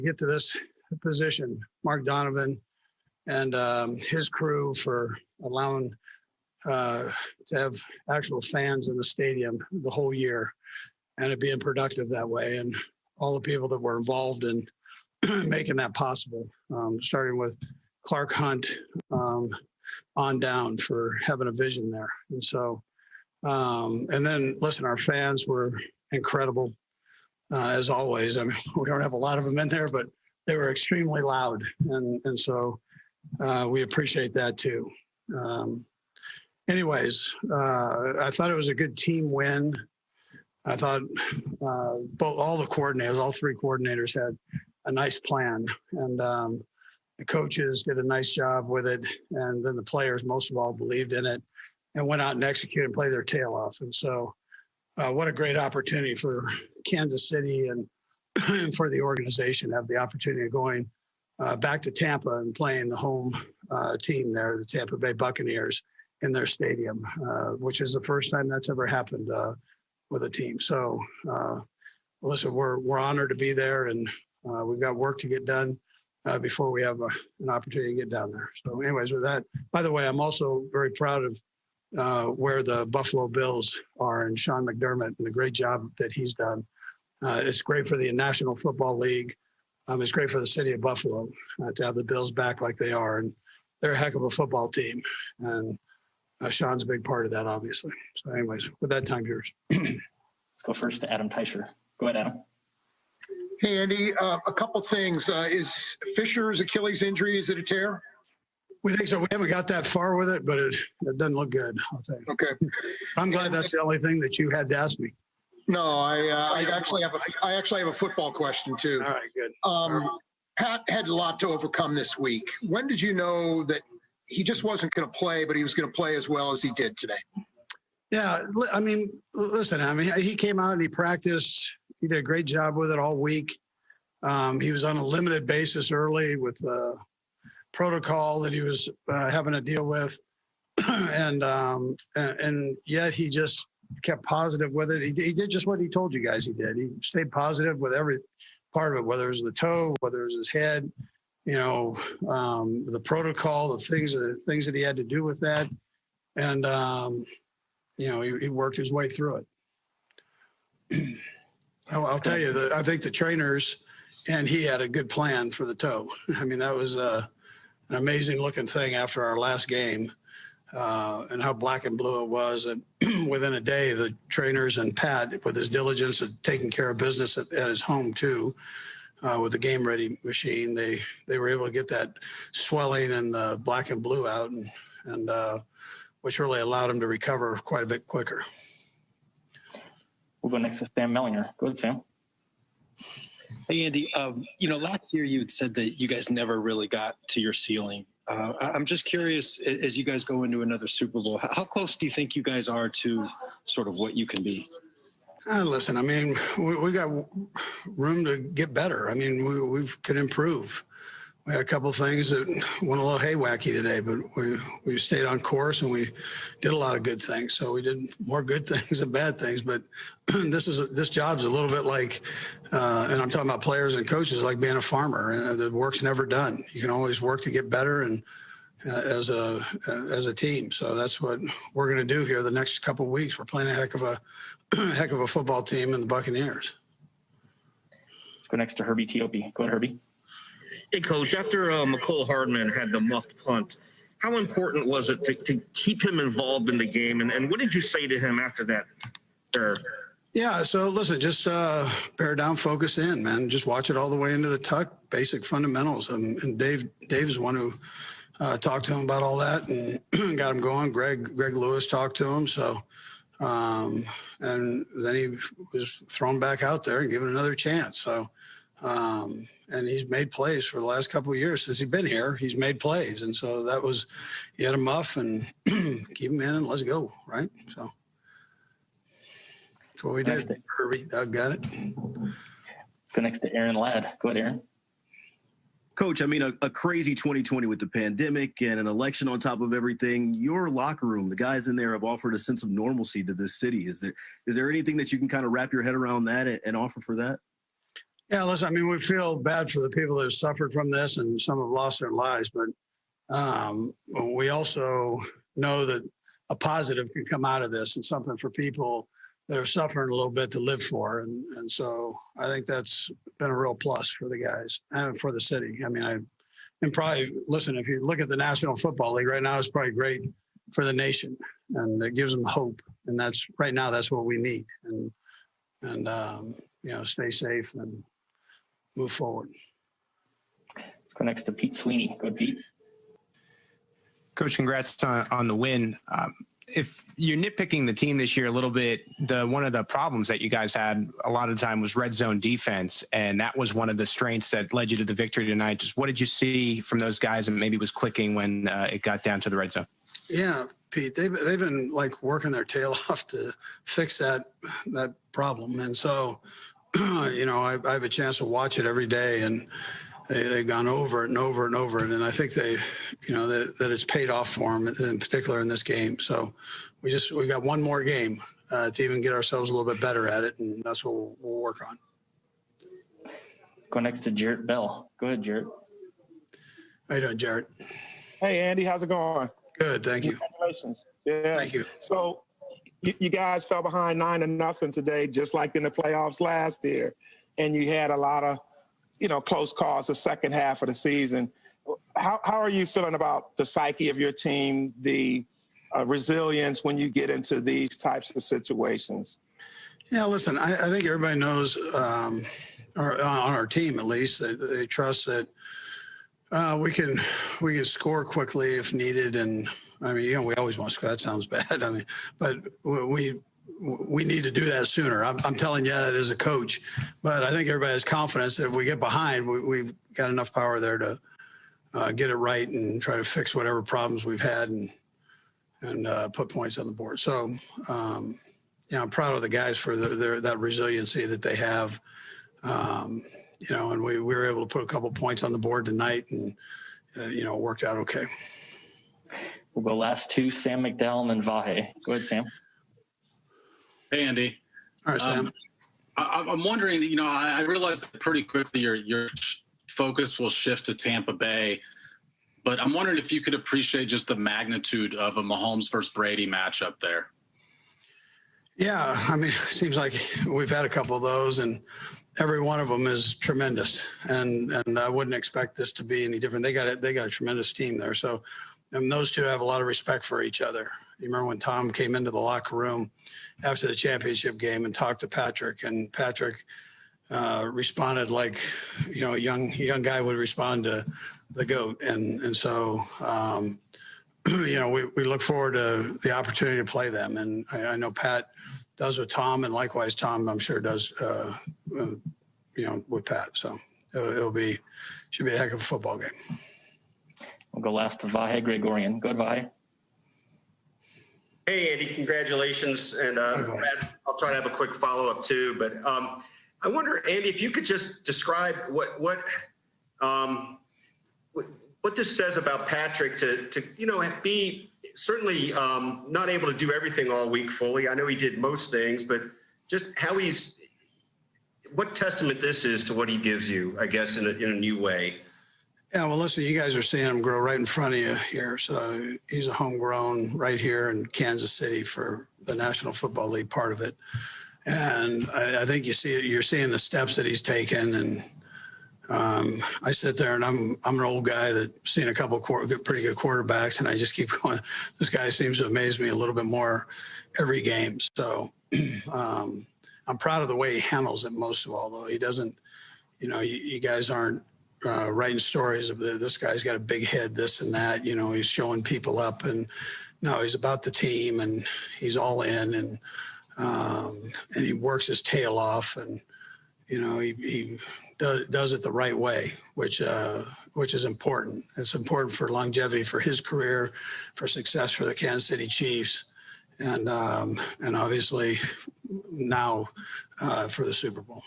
get to this position. Mark Donovan and his crew for allowing to have actual fans in the stadium the whole year and it being productive that way. And all the people that were involved in making that possible, starting with Clark Hunt on down for having a vision there. And so, and then listen, our fans were incredible as always. I mean, we don't have a lot of them in there, but they were extremely loud. And so we appreciate that too. Anyways, I thought it was a good team win. I thought all three coordinators had a nice plan, and the coaches did a nice job with it, and then the players, most of all, believed in it and went out and executed and played their tail off. And so what a great opportunity for Kansas City and for the organization to have the opportunity of going back to Tampa and playing the home team there, the Tampa Bay Buccaneers, in their stadium, which is the first time that's ever happened with a team. So, listen, we're honored to be there, and we've got work to get done before we have an opportunity to get down there. So, anyways, with that, by the way, I'm also very proud of where the Buffalo Bills are and Sean McDermott and the great job that he's done. It's great for the National Football League. It's great for the city of Buffalo to have the Bills back like they are, and they're a heck of a football team. And Sean's a big part of that, obviously. So anyways, with that, time's yours. Let's go first to Adam Teicher. Go ahead, Adam. Hey, Andy, a couple things. Is Fisher's Achilles injury, is it a tear? We think so. We haven't got that far with it, but it doesn't look good, I'll tell you. Okay. I'm glad that's the only thing that you had to ask me. No, I actually have a football question, too. All right, good. Pat had a lot to overcome this week. When did you know that he just wasn't going to play, but he was going to play as well as he did today? Yeah, I mean, listen, he came out and he practiced. He did a great job with it all week. He was on a limited basis early with protocol that he was having to deal with. and yet he just kept positive with it. He did just what he told you guys he did. He stayed positive with every part of it, whether it was the toe, whether it was his head, the protocol, the things that he had to do with that. And, he worked his way through it. I'll tell you, I think the trainers and he had a good plan for the toe. I mean, that was an amazing looking thing after our last game and how black and blue it was. And within a day, the trainers and Pat, with his diligence of taking care of business at his home too, with the game ready machine, they were able to get that swelling and the black and blue out, and which really allowed him to recover quite a bit quicker. We'll go next to Sam Mellinger. Go ahead, Sam. Hey, Andy. Last year you had said that you guys never really got to your ceiling. I'm just curious, as you guys go into another Super Bowl, how close do you think you guys are to sort of what you can be? Listen, I mean, we got room to get better. I mean, we could improve. We had a couple of things that went a little haywacky today, but we stayed on course and we did a lot of good things. So we did more good things than bad things. But this job's a little bit like, and I'm talking about players and coaches, like being a farmer. And the work's never done. You can always work to get better and as a team. So that's what we're going to do here the next couple of weeks. We're playing a heck of a football team in the Buccaneers. Let's go next to Herbie Teope. Go ahead, Herbie. Hey, Coach, after McCole Hardman had the muffed punt, how important was it to keep him involved in the game? And what did you say to him after that? Yeah, so listen, just bear down, focus in, man. Just watch it all the way into the tuck, basic fundamentals. And Dave is one who talked to him about all that and got him going. Greg Lewis talked to him. So, and then he was thrown back out there and given another chance. So, and he's made plays for the last couple of years since he's been here. He's made plays. And so that was, he had a muff and keep him in and let's go, right? So that's what we did. Herbie, Doug got it. Let's go next to Aaron Ladd. Go ahead, Aaron. Coach, I mean, a crazy 2020 with the pandemic and an election on top of everything. Your locker room, the guys in there have offered a sense of normalcy to this city. Is there anything that you can kind of wrap your head around that and offer for that? Yeah, listen, I mean, we feel bad for the people that have suffered from this and some have lost their lives, but we also know that a positive can come out of this and something for people that are suffering a little bit to live for. And so I think that's been a real plus for the guys and for the city. I mean, and probably, listen, if you look at the National Football League right now, it's probably great for the nation and it gives them hope. And that's right now, that's what we need. And you know, stay safe and move forward. Let's go next to Pete Sweeney. Go, Pete. Coach, congrats on the win. If you're nitpicking the team this year a little bit, one of the problems that you guys had a lot of the time was red zone defense, and that was one of the strengths that led you to the victory tonight. Just what did you see from those guys and maybe was clicking when it got down to the red zone? Yeah, Pete, they've been like working their tail off to fix that problem, and so you know I have a chance to watch it every day, and they've gone over it and over and over it, and I think they, you know, that it's paid off for them, in particular in this game. So we got one more game to even get ourselves a little bit better at it, and that's what we'll work on. Let's go next to Jarrett Bell. Go ahead, Jarrett. How you doing, Jarrett? Hey, Andy, how's it going? Good, thank you. Congratulations. Yeah. Thank you. So you guys fell behind 9-0 today, just like in the playoffs last year, and you had a lot of, you know, close calls the second half of the season. How are you feeling about the psyche of your team, the resilience when you get into these types of situations? Yeah, listen, I think everybody knows, on our team at least, they trust that we can score quickly if needed. And I mean, you know, we always want to score. That sounds bad. I mean, but we need to do that sooner. I'm telling you that as a coach, but I think everybody has confidence that if we get behind, we've got enough power there to get it right and try to fix whatever problems we've had and put points on the board. So, you know, I'm proud of the guys for that resiliency that they have. You know, and we were able to put a couple points on the board tonight, and you know, it worked out okay. We'll go last two, Sam McDowell and then Vahe. Go ahead, Sam. Hey, Andy. All right, Sam. I'm wondering, you know, I realized that pretty quickly your focus will shift to Tampa Bay, but I'm wondering if you could appreciate just the magnitude of a Mahomes versus Brady matchup there. Yeah, I mean, it seems like we've had a couple of those, and every one of them is tremendous. And I wouldn't expect this to be any different. They got a tremendous team there. So, and those two have a lot of respect for each other. You remember when Tom came into the locker room after the championship game and talked to Patrick, and Patrick responded like, you know, a young guy would respond to the GOAT. And so, you know, we look forward to the opportunity to play them. And I know Pat does with Tom, and likewise Tom, I'm sure, does, you know, with Pat. So should be a heck of a football game. We'll go last to Vahe Gregorian. Go ahead, Vahe. Hey, Andy, congratulations. And Brad, I'll try to have a quick follow-up too. But I wonder, Andy, if you could just describe what this says about Patrick to you know, be certainly not able to do everything all week fully. I know he did most things, but just how what testament this is to what he gives you, I guess, in a new way. Yeah, well, listen, you guys are seeing him grow right in front of you here. So he's a homegrown right here in Kansas City for the National Football League part of it. And I think you're seeing the steps that he's taken. And I sit there and I'm an old guy that's seen a couple pretty good quarterbacks, and I just keep going. This guy seems to amaze me a little bit more every game. So I'm proud of the way he handles it most of all, though. He doesn't, you know, you guys aren't writing stories of this guy's got a big head, this and that. You know, he's showing people up, and no, he's about the team, and he's all in, and he works his tail off, and you know, he does it the right way, which is important. It's important for longevity for his career, for success for the Kansas City Chiefs, and obviously now for the Super Bowl.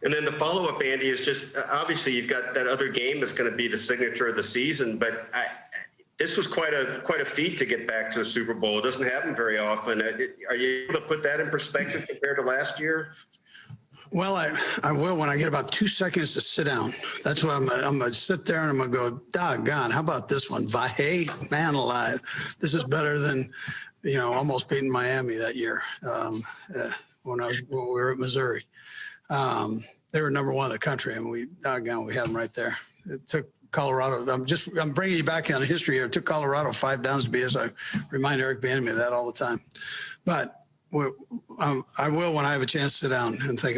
And then the follow-up, Andy, is just obviously you've got that other game that's going to be the signature of the season, but this was quite a feat to get back to a Super Bowl. It doesn't happen very often. Are you able to put that in perspective compared to last year? Well, I will when I get about 2 seconds to sit down. That's what I'm going to sit there and I'm going to go, doggone, how about this one? Vahe, man alive. This is better than, almost beating Miami that year when we were at Missouri. They were number one in the country, and we had them right there. It took Colorado. I'm bringing you back on history here. It took Colorado 5 downs to beat us. I remind Eric Bieniemy of that all the time. But I will when I have a chance to sit down and think